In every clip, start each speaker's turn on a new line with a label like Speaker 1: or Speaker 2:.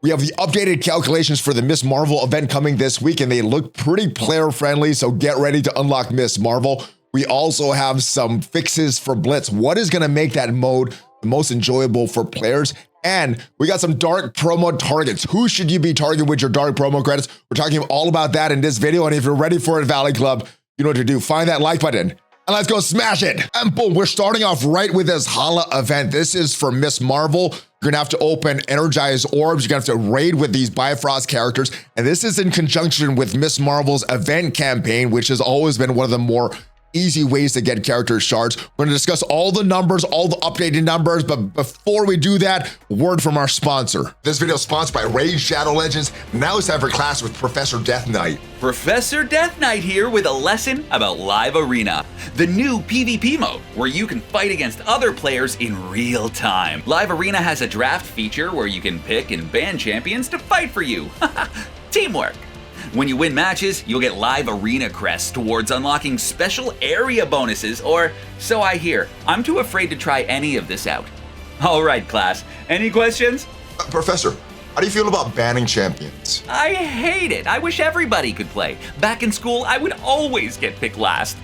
Speaker 1: We have the updated calculations for the Miss Marvel event coming this week, and they look pretty player friendly, so get ready to unlock Miss Marvel. We also have some fixes for Blitz. What is going to make that mode the most enjoyable for players? And we got some dark promo targets. Who should you be targeting with your dark promo credits? We're talking all about that in this video, and if you're ready for it, Valley Club, you know what to do. Find that like button, and let's go smash it. And boom, we're starting off right with this Hala event. This is for Miss Marvel. You're gonna have to open energized orbs. You're gonna have to raid with these Bifrost characters. And this is in conjunction with Miss Marvel's event campaign, which has always been one of the more easy ways to get character shards. We're gonna discuss all the numbers, all the updated numbers, but before we do that, word from our sponsor. This video is sponsored by Raid Shadow Legends. Now it's time for class with Professor Death Knight.
Speaker 2: Professor Death Knight here with a lesson about Live Arena, the new PvP mode where you can fight against other players in real time. Live Arena has a draft feature where you can pick and ban champions to fight for you. Teamwork. When you win matches, you'll get Live Arena crests towards unlocking special area bonuses, or so I hear. I'm too afraid to try any of this out. All right, class. Any questions?
Speaker 1: Professor, how do you feel about banning champions?
Speaker 2: I hate it. I wish everybody could play. Back in school, I would always get picked last.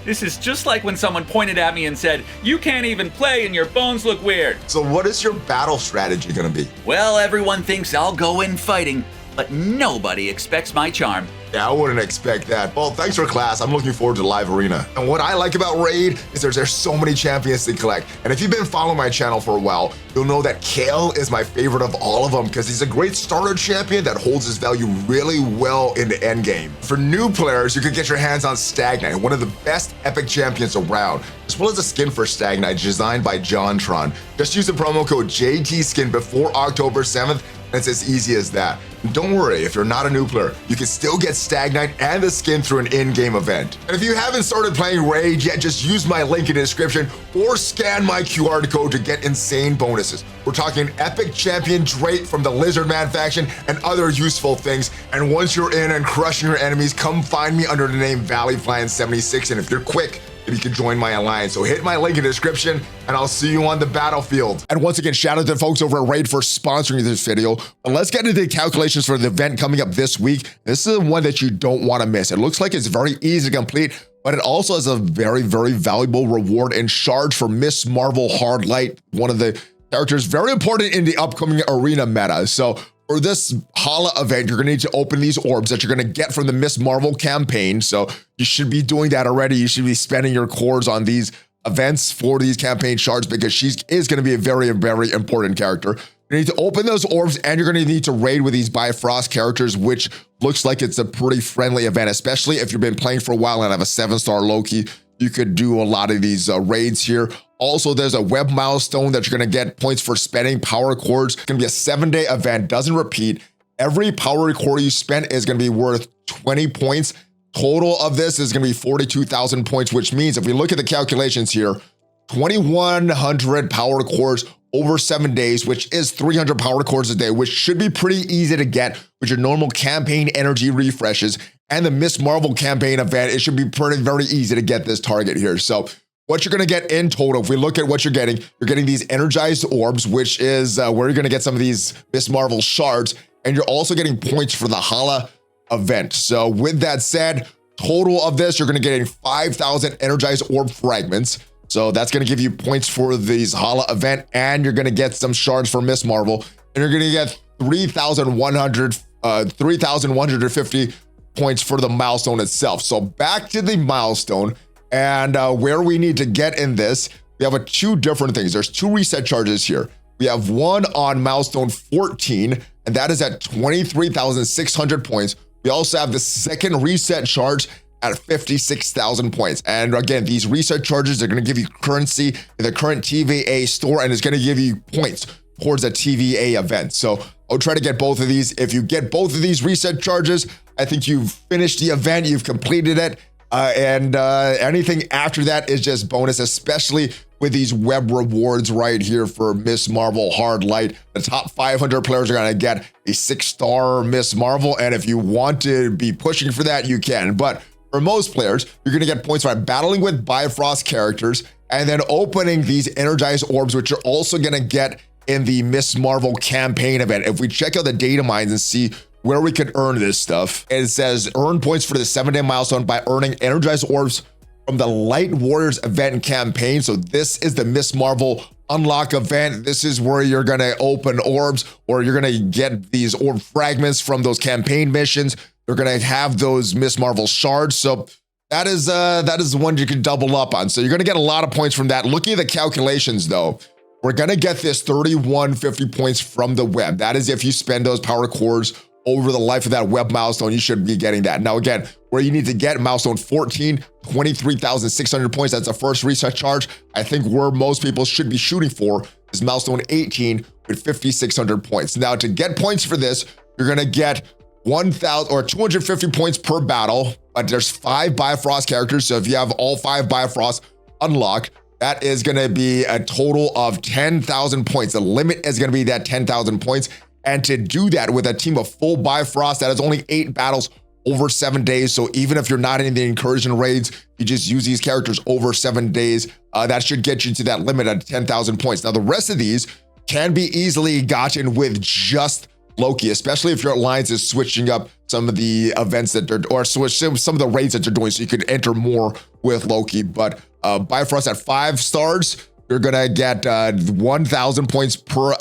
Speaker 2: This is just like when someone pointed at me and said, "You can't even play and your bones look weird."
Speaker 1: So what is your battle strategy gonna be?
Speaker 2: Well, everyone thinks I'll go in fighting, but nobody expects my charm.
Speaker 1: Yeah, I wouldn't expect that. Well, thanks for class. I'm looking forward to Live Arena. And what I like about Raid is there's so many champions to collect. And if you've been following my channel for a while, you'll know that Kale is my favorite of all of them because he's a great starter champion that holds his value really well in the end game. For new players, you can get your hands on Stag Knight, one of the best epic champions around, as well as a skin for Stag Knight designed by JonTron. Just use the promo code JTSkin before October 7th, and it's as easy as that. And don't worry, if you're not a new player, you can still get Stag Knight and the skin through an in-game event. And if you haven't started playing Raid yet, just use my link in the description or scan my QR code to get insane bonuses. We're talking epic champion Drake from the Lizard Man faction and other useful things. And once you're in and crushing your enemies, come find me under the name ValleyFlyin 76. And if you're quick, you can join my alliance. So hit my link in the description and I'll see you on the battlefield. And once again, shout out to folks over at Raid for sponsoring this video. But let's get into the calculations for the event coming up this week. This is the one that you don't want to miss. It looks like it's very easy to complete, but it also has a very, very valuable reward and shards for Miss Marvel Hard Light, one of the characters very important in the upcoming arena meta. So for this Hala event, you're gonna need to open these orbs that you're gonna get from the Miss Marvel campaign. So you should be doing that already. You should be spending your cores on these events for these campaign shards because she is gonna be a very, very important character. You need to open those orbs and you're gonna need to raid with these Bifrost characters, which looks like it's a pretty friendly event, especially if you've been playing for a while and have a 7-star Loki. You could do a lot of these raids here. Also, there's a web milestone that you're gonna get points for spending power cores. It's gonna be a 7-day event, doesn't repeat. Every power core you spend is gonna be worth 20 points. Total of this is gonna be 42,000 points, which means if we look at the calculations here, 2,100 power cores over 7 days, which is 300 power cores a day, which should be pretty easy to get with your normal campaign energy refreshes. And the Miss Marvel campaign event, it should be very easy to get this target here. So what you're gonna get in total, if we look at what you're getting these energized orbs, which is where you're gonna get some of these Miss Marvel shards, and you're also getting points for the Hala event. So with that said, total of this, you're gonna get 5,000 energized orb fragments. So that's gonna give you points for these Hala event, and you're gonna get some shards for Miss Marvel, and you're gonna get 3,150 points for the milestone itself. So back to the milestone and where we need to get in this, we have two different things. There's 2 reset charges here. We have one on milestone 14, and that is at 23,600 points. We also have the second reset charge at 56,000 points. And again, these reset charges are gonna give you currency in the current TVA store, and it's gonna give you points towards a TVA event. So I'll try to get both of these. If you get both of these reset charges, I think you've finished the event, you've completed it, and anything after that is just bonus, especially with these web rewards right here for Miss Marvel Hard Light. The top 500 players are gonna get a 6-star Miss Marvel, and if you want to be pushing for that, you can. But for most players, you're gonna get points by battling with Bifrost characters and then opening these energized orbs, which you're also gonna get in the Miss Marvel campaign event. If we check out the data mines and see where we could earn this stuff, it says earn points for the 7-day milestone by earning energized orbs from the Light Warriors event and campaign. So this is the Miss Marvel unlock event. This is where you're gonna open orbs, or you're gonna get these orb fragments from those campaign missions. You're gonna have those Miss Marvel shards. So that is the one you can double up on. So you're gonna get a lot of points from that. Looking at the calculations though, we're gonna get this 3150 points from the web. That is if you spend those power cores over the life of that web milestone, you should be getting that. Now again, where you need to get milestone 14, 23,600 points. That's the first reset charge. I think where most people should be shooting for is milestone 18 with 5,600 points. Now to get points for this, you're gonna get 1,000 or 250 points per battle, but there's 5 Bifrost characters. So if you have all 5 Bifrost unlocked, that is gonna be a total of 10,000 points. The limit is gonna be that 10,000 points. And to do that with a team of full Bifrost, that is only 8 battles over 7 days. So even if you're not in the incursion raids, you just use these characters over 7 days, that should get you to that limit of 10,000 points. Now, the rest of these can be easily gotten with just Loki, especially if your alliance is switching up some of the events that they're, or switch some of the raids that they're doing, so you could enter more with Loki. But Bifrost at 5 stars, you're gonna get 1,000 points per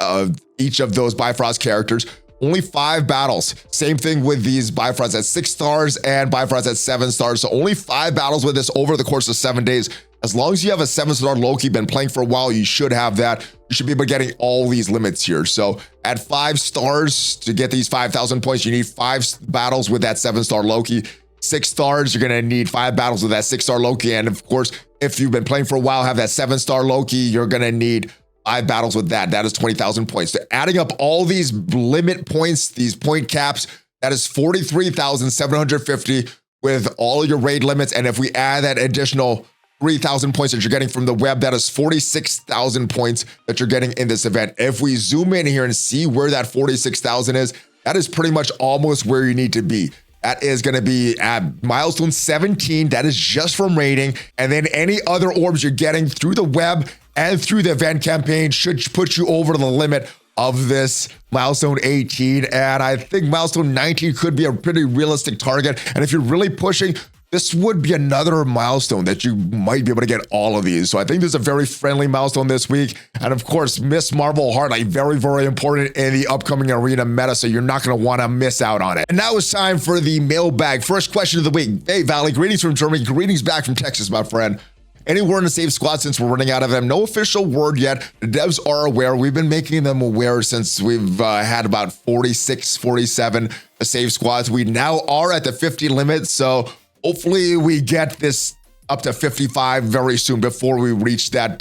Speaker 1: each of those Bifrost characters. Only 5 battles. Same thing with these Bifrost at 6 stars and Bifrost at 7 stars. So only 5 battles with this over the course of 7 days. As long as you have a 7-star Loki, been playing for a while, you should have that. You should be able to getting all these limits here. So at 5 stars, to get these 5,000 points, you need 5 battles with that 7-star Loki. 6 stars, you're gonna need 5 battles with that 6-star Loki. And of course, if you've been playing for a while, have that 7-star Loki, you're gonna need 5 battles with that. That is 20,000 points. So adding up all these limit points, these point caps, that is 43,750 with all your raid limits. And if we add that additional 3,000 points that you're getting from the web, that is 46,000 points that you're getting in this event. If we zoom in here and see where that 46,000 is, that is pretty much almost where you need to be. That is going to be at milestone 17. That is just from raiding. And then any other orbs you're getting through the web and through the event campaign should put you over the limit of this milestone 18. And I think milestone 19 could be a pretty realistic target. And if you're really pushing, this would be another milestone that you might be able to get all of these. So I think there's a very friendly milestone this week. And of course, Miss Marvel Heart, like very, very important in the upcoming arena meta. So you're not going to want to miss out on it. And now it's time for the mailbag. First question of the week. Hey, Valley, greetings from Germany. Greetings back from Texas, my friend. Any word on the save squad since we're running out of them? No official word yet. The devs are aware. We've been making them aware since we've had about 46, 47 save squads. We now are at the 50 limit. So hopefully we get this up to 55 very soon before we reach that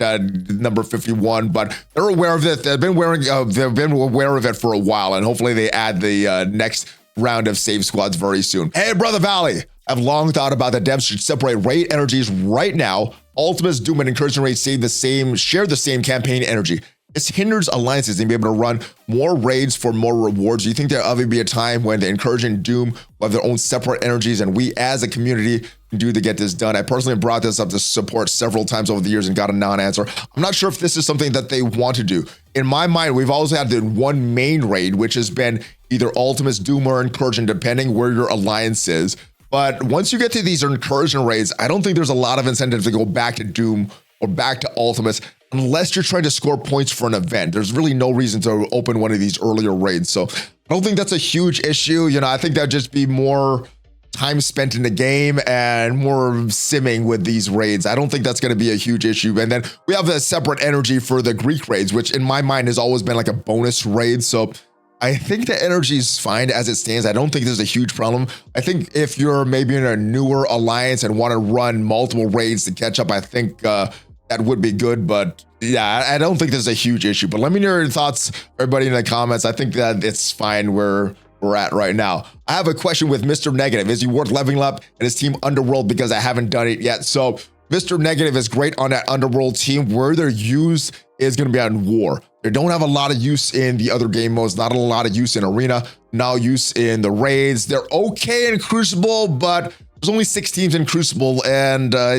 Speaker 1: number 51. But they're aware of it. They've been aware of it for a while, and hopefully they add the next round of save squads very soon. Hey, Brother Valley, I've long thought about the devs should separate raid energies right now. Ultimates, Doom, and Incursion raids share the same campaign energy. This hinders alliances and be able to run more raids for more rewards. Do you think there'll ever be a time when the Incursion, Doom will have their own separate energies and we as a community can do to get this done? I personally brought this up to support several times over the years and got a non-answer. I'm not sure if this is something that they want to do. In my mind, we've always had the one main raid, which has been either Ultimates, Doom, or Incursion, depending where your alliance is. But once you get to these Incursion raids, I don't think there's a lot of incentive to go back to Doom or back to Ultimates unless you're trying to score points for an event. There's really no reason to open one of these earlier raids. So I don't think that's a huge issue. You know, I think that'd just be more time spent in the game and more simming with these raids. I don't think that's going to be a huge issue. And then we have a separate energy for the Greek raids, which in my mind has always been like a bonus raid. So I think the energy is fine as it stands. I don't think there's a huge problem. I think if you're maybe in a newer alliance and want to run multiple raids to catch up, I think that would be good. But yeah, I don't think there's a huge issue. But let me know your thoughts, everybody, in the comments. I think that it's fine where we're at right now. I have a question with Mr. Negative. Is he worth leveling up and his team Underworld, because I haven't done it yet? So Mr. Negative is great on that Underworld team. Where they're used is going to be on War. They don't have a lot of use in the other game modes, not a lot of use in Arena, no use in the raids. They're okay in Crucible, but there's only 6 teams in Crucible, and I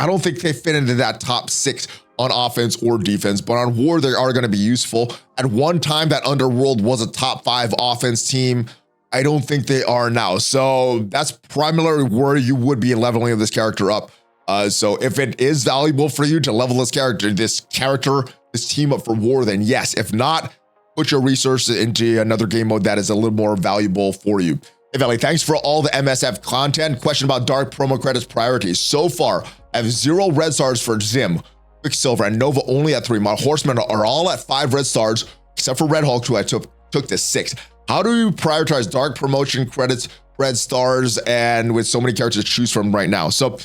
Speaker 1: don't think they fit into that top 6 on offense or defense, but on War, they are going to be useful. At one time, that Underworld was a top 5 offense team. I don't think they are now. So that's primarily where you would be leveling this character up. So if it is valuable for you to level this team up for War, then yes. If not, put your resources into another game mode that is a little more valuable for you. Hey, Valley, thanks for all the MSF content. Question about dark promo credits priorities. So far, I have 0 red stars for Zim, Quicksilver, and Nova only at 3. My horsemen are all at 5 red stars, except for Red Hulk, who I took to 6. How do you prioritize dark promotion credits, red stars, and with so many characters to choose from right now? So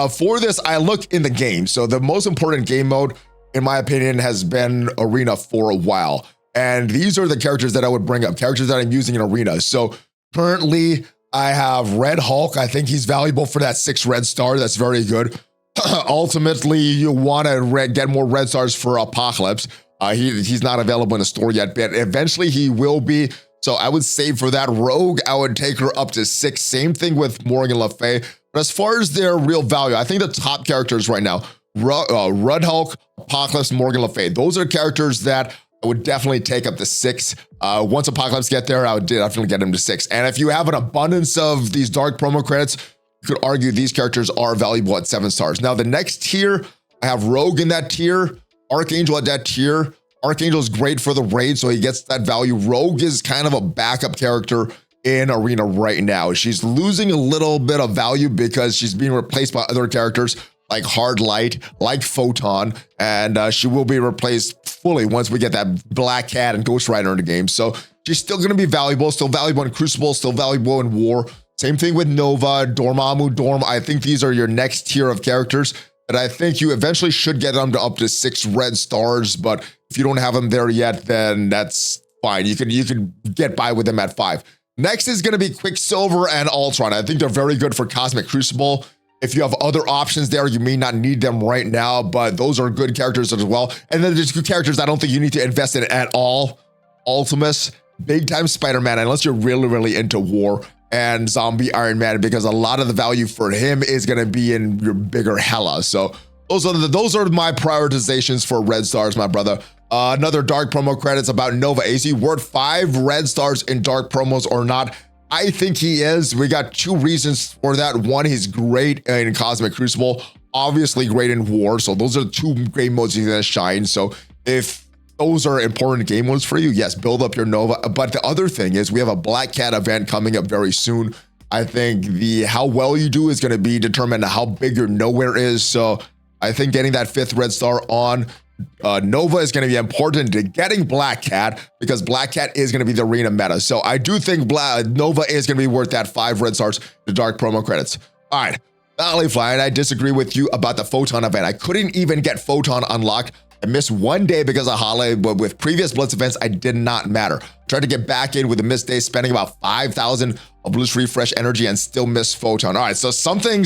Speaker 1: for this, I looked in the game. So the most important game mode, in my opinion, has been Arena for a while. And these are the characters that I would bring up, characters that I'm using in Arena. So currently, I have Red Hulk. I think he's valuable for that 6 red star. That's very good. Ultimately, you want to get more red stars for Apocalypse. He's not available in the store yet, but eventually he will be. So I would say for that Rogue, I would take her up to 6. Same thing with Morgan Le Fay. But as far as their real value, I think the top characters right now, Red Hulk, Apocalypse, Morgan Le Fay, those are characters that I would definitely take up to 6. Once Apocalypse get there, I would definitely get him to 6. And if you have an abundance of these dark promo credits, you could argue these characters are valuable at 7 stars. Now, the next tier, I have Rogue in that tier, Archangel at that tier. Archangel is great for the raid, so he gets that value. Rogue is kind of a backup character in Arena right now. She's losing a little bit of value because she's being replaced by other characters like Hard Light, like Photon, and she will be replaced fully once we get that Black Cat and Ghost Rider in the game. So she's still going to be valuable, still valuable in Crucible, still valuable in War. Same thing with Nova, Dormammu, Dorm. I think these are your next tier of characters, and I think you eventually should get them to up to 6 red stars, but if you don't have them there yet, then that's fine. You can get by with them at 5. Next is going to be Quicksilver and Ultron. I think they're very good for Cosmic Crucible. If you have other options there, you may not need them right now, but those are good characters as well. And then there's 2 characters I don't think you need to invest in at all. Ultimus, big time Spider-Man, unless you're really, really into War, and Zombie Iron Man, because a lot of the value for him is going to be in your bigger Hela. So those are my prioritizations for red stars, my brother. Another dark promo credits about Nova. Is he worth 5 red stars in dark promos or not? I think he is. We got 2 reasons for that. One, he's great in Cosmic Crucible, obviously great in War. So those are 2 game modes he's gonna shine. So if those are important game modes for you, yes, build up your Nova. But the other thing is we have a Black Cat event coming up very soon. I think how well you do is going to be determined how big your Nowhere is. So I think getting that 5th red star on Nova is going to be important to getting Black Cat, because Black Cat is going to be the arena meta. So I do think Nova is going to be worth that 5 red stars to dark promo credits. All right, ValleyFlyin, I disagree with you about the Photon event. I couldn't even get Photon unlocked. I missed 1 day because of Holiday, but with previous Blitz events, I did not matter. Tried to get back in with a missed day, spending about 5,000 of Blitz refresh energy and still missed Photon. All right, so something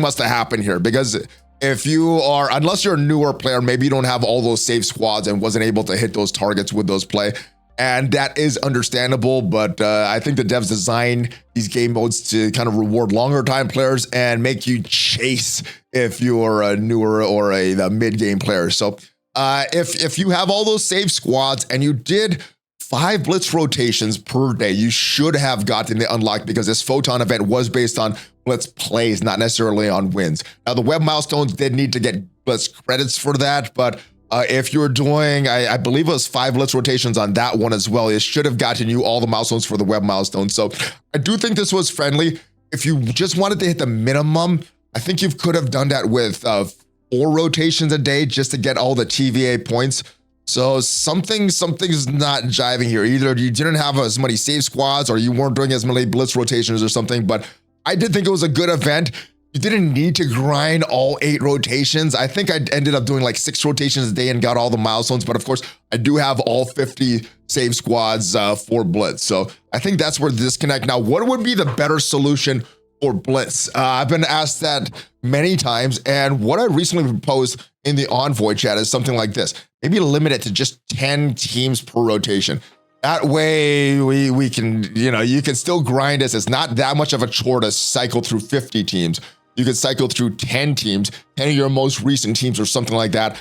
Speaker 1: must have happened here, because if you are, unless you're a newer player, maybe you don't have all those save squads and wasn't able to hit those targets with those play. And that is understandable, but I think the devs designed these game modes to kind of reward longer time players and make you chase if you're a newer or a mid-game player. So if you have all those save squads and you did 5 Blitz rotations per day, you should have gotten the unlock, because this Photon event was based on Blitz plays, not necessarily on wins. Now, the web milestones did need to get Blitz credits for that, but if you're doing, I believe it was 5 Blitz rotations on that one as well, it should have gotten you all the milestones for the web milestones. So I do think this was friendly. If you just wanted to hit the minimum, I think you could have done that with 4 rotations a day just to get all the TVA points. So something's not jiving here. Either you didn't have as many save squads, or you weren't doing as many Blitz rotations or something, but I did think it was a good event. You didn't need to grind all 8 rotations. I think I ended up doing like 6 rotations a day and got all the milestones, but of course I do have all 50 save squads for Blitz. So I think that's where the disconnect. Now, what would be the better solution for Blitz? I've been asked that many times, and what I recently proposed in the Envoy chat is something like this. Maybe limit it to just 10 teams per rotation. That way we can, you can still grind this. It's not that much of a chore to cycle through 50 teams. You could cycle through 10 teams, 10 of your most recent teams or something like that.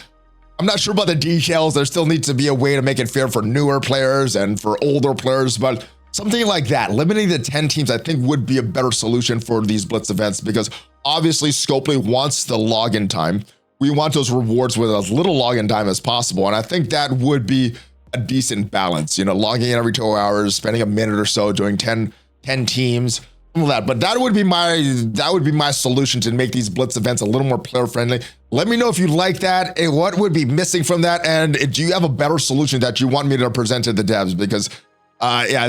Speaker 1: I'm not sure about the details. There still needs to be a way to make it fair for newer players and for older players, but something like that, limiting the 10 teams, I think would be a better solution for these Blitz events, because obviously Scopely wants the login time. We want those rewards with as little login time as possible. And I think that would be a decent balance, logging in every 2 hours, spending a minute or so doing 10 teams, all that. But that would be my solution to make these Blitz events a little more player friendly. Let me know if you like that and what would be missing from that. And do you have a better solution that you want me to present to the devs? Because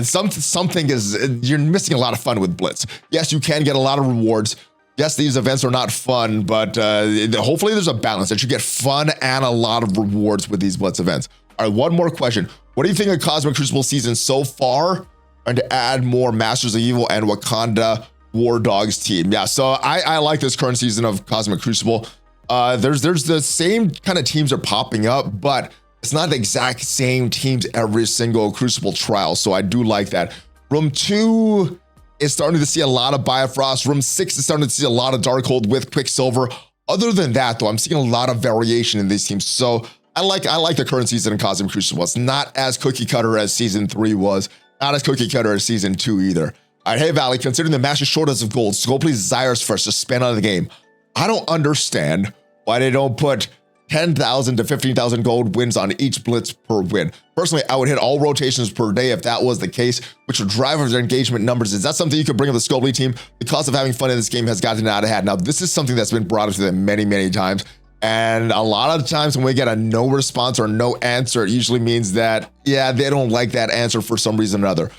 Speaker 1: something is, you're missing a lot of fun with Blitz. Yes, you can get a lot of rewards. Yes, these events are not fun, but hopefully there's a balance that you get fun and a lot of rewards with these Blitz events. All right, one more question. What do you think of Cosmic Crucible season so far? And to add more Masters of Evil and Wakanda War Dogs team. Yeah, so I like this current season of Cosmic Crucible. There's the same kind of teams are popping up, but it's not the exact same teams every single Crucible trial. So I do like that. Room 2 is starting to see a lot of Bifrost. Room 6 is starting to see a lot of Darkhold with Quicksilver. Other than that, though, I'm seeing a lot of variation in these teams. So I like the current season in Cosmic Crucible. It's not as cookie cutter as season 3 was. Not as cookie cutter as season 2 either. All right, hey Valley, considering the massive shortage of gold, Scopely desires for us to spend on the game. I don't understand why they don't put 10,000 to 15,000 gold wins on each Blitz per win. Personally, I would hit all rotations per day if that was the case, which would drive their engagement numbers. Is that something you could bring up the Scopely team? The cost of having fun in this game has gotten out of hand. Now, this is something that's been brought up to them many, many times. And a lot of times when we get a no response or no answer, it usually means that, yeah, they don't like that answer for some reason or another.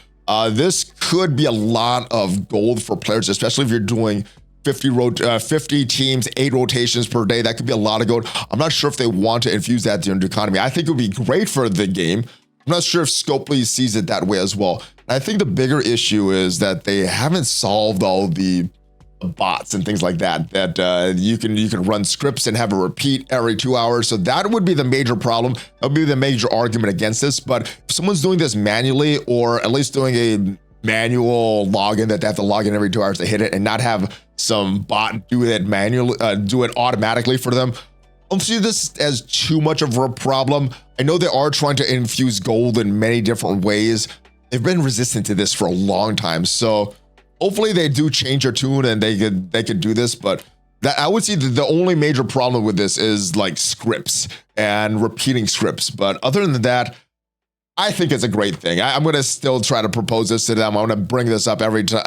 Speaker 1: This could be a lot of gold for players, especially if you're doing 50 teams, 8 rotations per day. That could be a lot of gold. I'm not sure if they want to infuse that into the economy. I think it would be great for the game. I'm not sure if Scopely sees it that way as well. And I think the bigger issue is that they haven't solved all the bots and things like that, you can run scripts and have a repeat every 2 hours. So that would be the major problem. That would be the major argument against this. But if someone's doing this manually, or at least doing a manual login that they have to log in every 2 hours to hit it and not have some bot do it manually, do it automatically for them, I don't see this as too much of a problem. I know they are trying to infuse gold in many different ways. They've been resistant to this for a long time. So hopefully they do change their tune and they could do this, but that I would see the only major problem with this is like scripts and repeating scripts. But other than that, I think it's a great thing. I'm going to still try to propose this to them. I want to bring this up every chance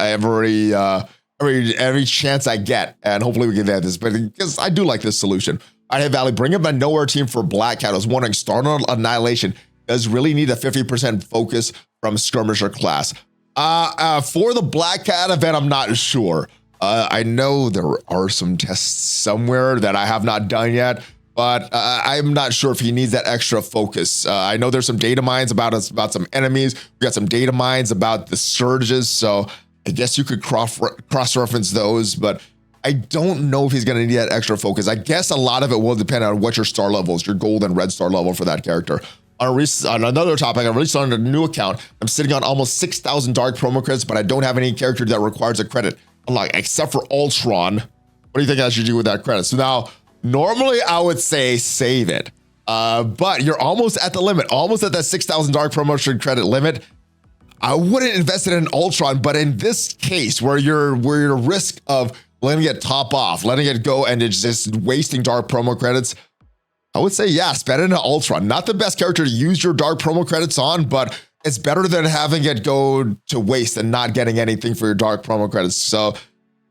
Speaker 1: I get, and hopefully we can get this. But because I do like this solution. All right, hey Valley, bring up a nowhere team for Black Cat. I was wondering, Startled Annihilation does really need a 50% focus from skirmisher class. For the Black Cat event, I'm not sure. I know there are some tests somewhere that I have not done yet, but I'm not sure if he needs that extra focus. I know there's some data mines about some enemies. We got some data mines about the surges, so I guess you could cross-reference those, but I don't know if he's going to need that extra focus. I guess a lot of it will depend on what your star level is, your gold and red star level for that character. On another topic, I released on a new account. I'm sitting on almost 6,000 dark promo credits, but I don't have any character that requires a credit, except for Ultron. What do you think I should do with that credit? So now, normally I would say save it, but you're almost at the limit, almost at that 6,000 dark promotion credit limit. I wouldn't invest it in Ultron, but in this case, where you're at risk of letting it top off, letting it go, and it's just wasting dark promo credits, I would say, yeah, spend it into Ultron. Not the best character to use your dark promo credits on, but it's better than having it go to waste and not getting anything for your dark promo credits. So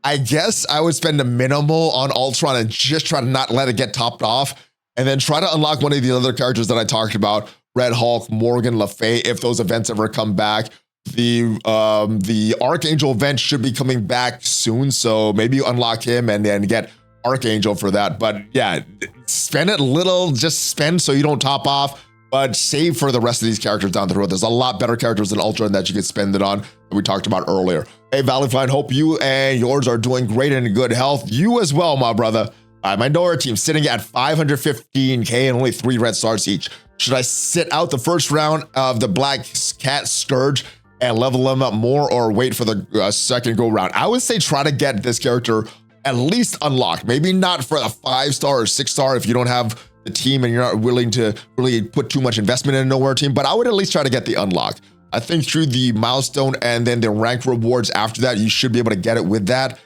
Speaker 1: I guess I would spend a minimal on Ultron and just try to not let it get topped off, and then try to unlock one of the other characters that I talked about, Red Hulk, Morgan Le Fay, if those events ever come back. The Archangel event should be coming back soon, so maybe you unlock him and then get Archangel for that. But yeah, spend it little, just spend so you don't top off, but save for the rest of these characters down the road. There's a lot better characters than Ultron that you could spend it on that we talked about earlier. Hey, ValleyFlyin, hope you and yours are doing great and in good health. You as well, my brother. My Nora team sitting at 515K and only 3 red stars each. Should I sit out the first round of the Black Cat Scourge and level them up more, or wait for the second go round? I would say try to get this character at least unlocked. Maybe not for a 5-star or 6-star if you don't have the team and you're not willing to really put too much investment in a nowhere team, but I would at least try to get the unlock. I think through the milestone and then the rank rewards after that, you should be able to get it with that.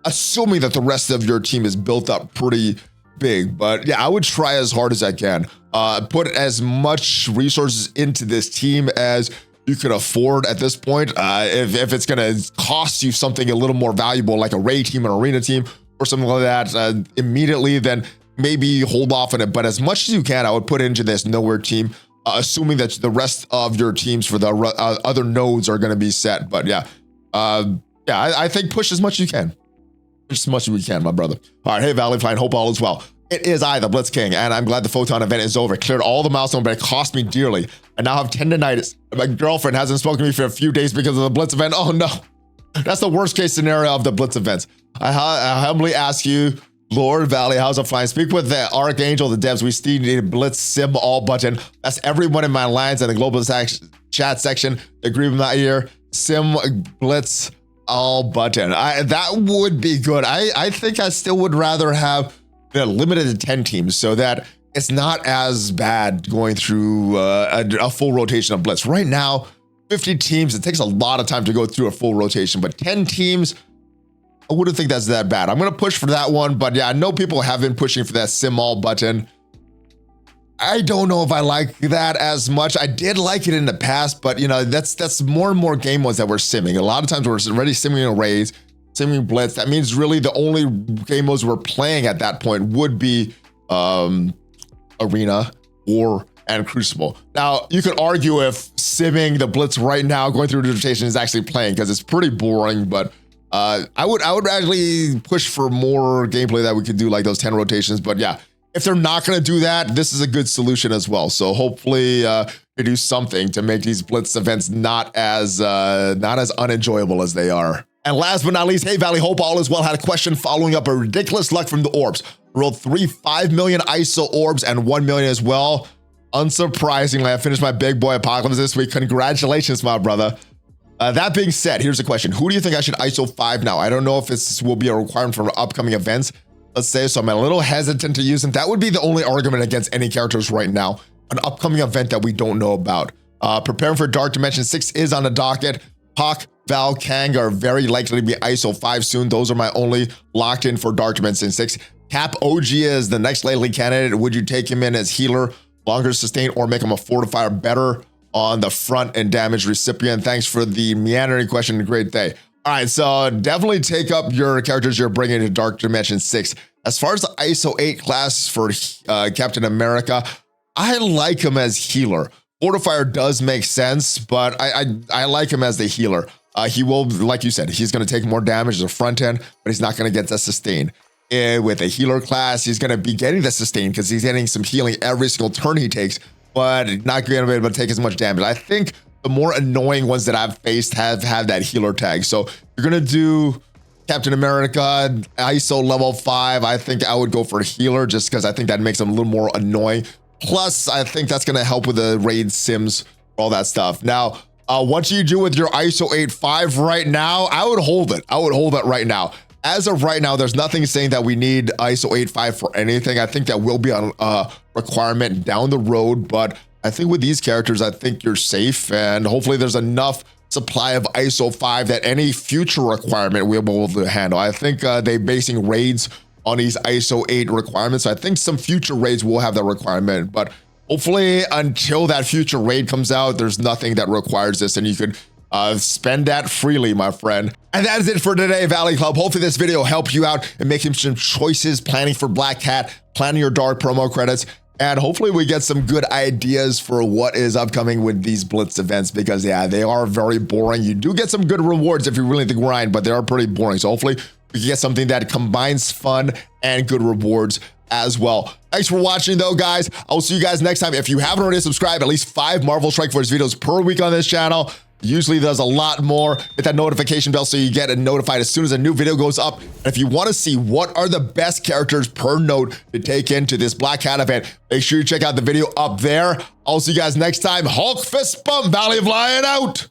Speaker 1: Assuming that the rest of your team is built up pretty big. But yeah, I would try as hard as I can. Put as much resources into this team as you could afford at this point. If it's going to cost you something a little more valuable, like a raid team, an arena team, or something like that, immediately, then maybe hold off on it. But as much as you can, I would put into this nowhere team, assuming that the rest of your teams for the other nodes are going to be set. But yeah, I think push as much as you can. Push as much as we can, my brother. All right, hey, ValleyFlyin, hope all is well. It is I, the Blitz King, and I'm glad the Photon event is over. Cleared all the milestones, but it cost me dearly. I now have tendinitis. My girlfriend hasn't spoken to me for a few days because of the Blitz event. Oh no, that's the worst case scenario of the Blitz events. I humbly ask you, Lord Valley, how's it flying? Speak with the Archangel, the devs. We still need a Blitz sim all button. That's everyone in my lines in the global chat section. Agree with my ear. Sim Blitz all button. That would be good. I think I still would rather have the limited to 10 teams so that it's not as bad going through a full rotation of Blitz. Right now, 50 teams, it takes a lot of time to go through a full rotation, but 10 teams, I wouldn't think that's that bad. I'm going to push for that one, but yeah, I know people have been pushing for that sim all button. I don't know if I like that as much. I did like it in the past, but you know, that's more and more game modes that we're simming. A lot of times we're already simming raids, simming Blitz. That means really the only game modes we're playing at that point would be Arena, War, and Crucible. Now, you could argue if simming the Blitz right now, going through the rotation is actually playing because it's pretty boring, but I would actually push for more gameplay that we could do like those 10 rotations. But yeah, if they're not going to do that, this is a good solution as well. So hopefully they do something to make these Blitz events not as unenjoyable as they are. And last but not least, hey Valley, hope all is well. Had a question following up a ridiculous luck from the orbs. Rolled 5 million ISO orbs and 1 million as well. Unsurprisingly, I finished my big boy apocalypse this week. Congratulations, my brother. That being said, here's a question. Who do you think I should ISO 5 now? I don't know if this will be a requirement for upcoming events, let's say, so I'm a little hesitant to use them. That would be the only argument against any characters right now. An upcoming event that we don't know about. Preparing for Dark Dimension 6 is on the docket. Hawk, Val, Kang are very likely to be ISO 5 soon. Those are my only locked in for Dark Dimension 6. Cap OG is the next likely candidate. Would you take him in as healer, longer sustain, or make him a fortifier better on the front and damage recipient? Thanks for the meandering question. Great day. All right, so definitely take up your characters you're bringing to Dark Dimension 6. As far as the ISO 8 class for Captain America, I like him as healer. Fortifier does make sense, but I like him as the healer. He will, like you said, he's going to take more damage as a front end, but he's not going to get the sustain. With a healer class, he's going to be getting the sustain because he's getting some healing every single turn he takes, but not going to be able to take as much damage. I think the more annoying ones that I've faced have that healer tag. So you're going to do Captain America, ISO level 5. I think I would go for healer just because I think that makes him a little more annoying. Plus, I think that's going to help with the raid sims, all that stuff. Now, what you do with your ISO 8.5 right now, I would hold it. I would hold it right now. As of right now, there's nothing saying that we need ISO 8.5 for anything. I think that will be a requirement down the road, but I think with these characters, I think you're safe, and hopefully there's enough supply of ISO 5 that any future requirement we'll be able to handle. I think they're basing raids on these ISO 8 requirements. So I think some future raids will have that requirement, but hopefully until that future raid comes out, there's nothing that requires this, and you could spend that freely, my friend. And that is it for today, Valley Club. Hopefully this video helped you out in making some choices, planning for Black Cat, planning your dark promo credits, and hopefully we get some good ideas for what is upcoming with these Blitz events, because yeah, they are very boring. You do get some good rewards if you really think grind, but they are pretty boring. So hopefully we can get something that combines fun and good rewards as well. Thanks for watching though, guys. I'll see you guys next time. If you haven't already subscribed, at least 5 Marvel Strike Force videos per week on this channel. Usually there's a lot more. Hit that notification bell so you get notified as soon as a new video goes up. And if you want to see what are the best characters per note to take into this Black Hat event, make sure you check out the video up there. I'll see you guys next time. Hulk fist bump, ValleyFlyin out.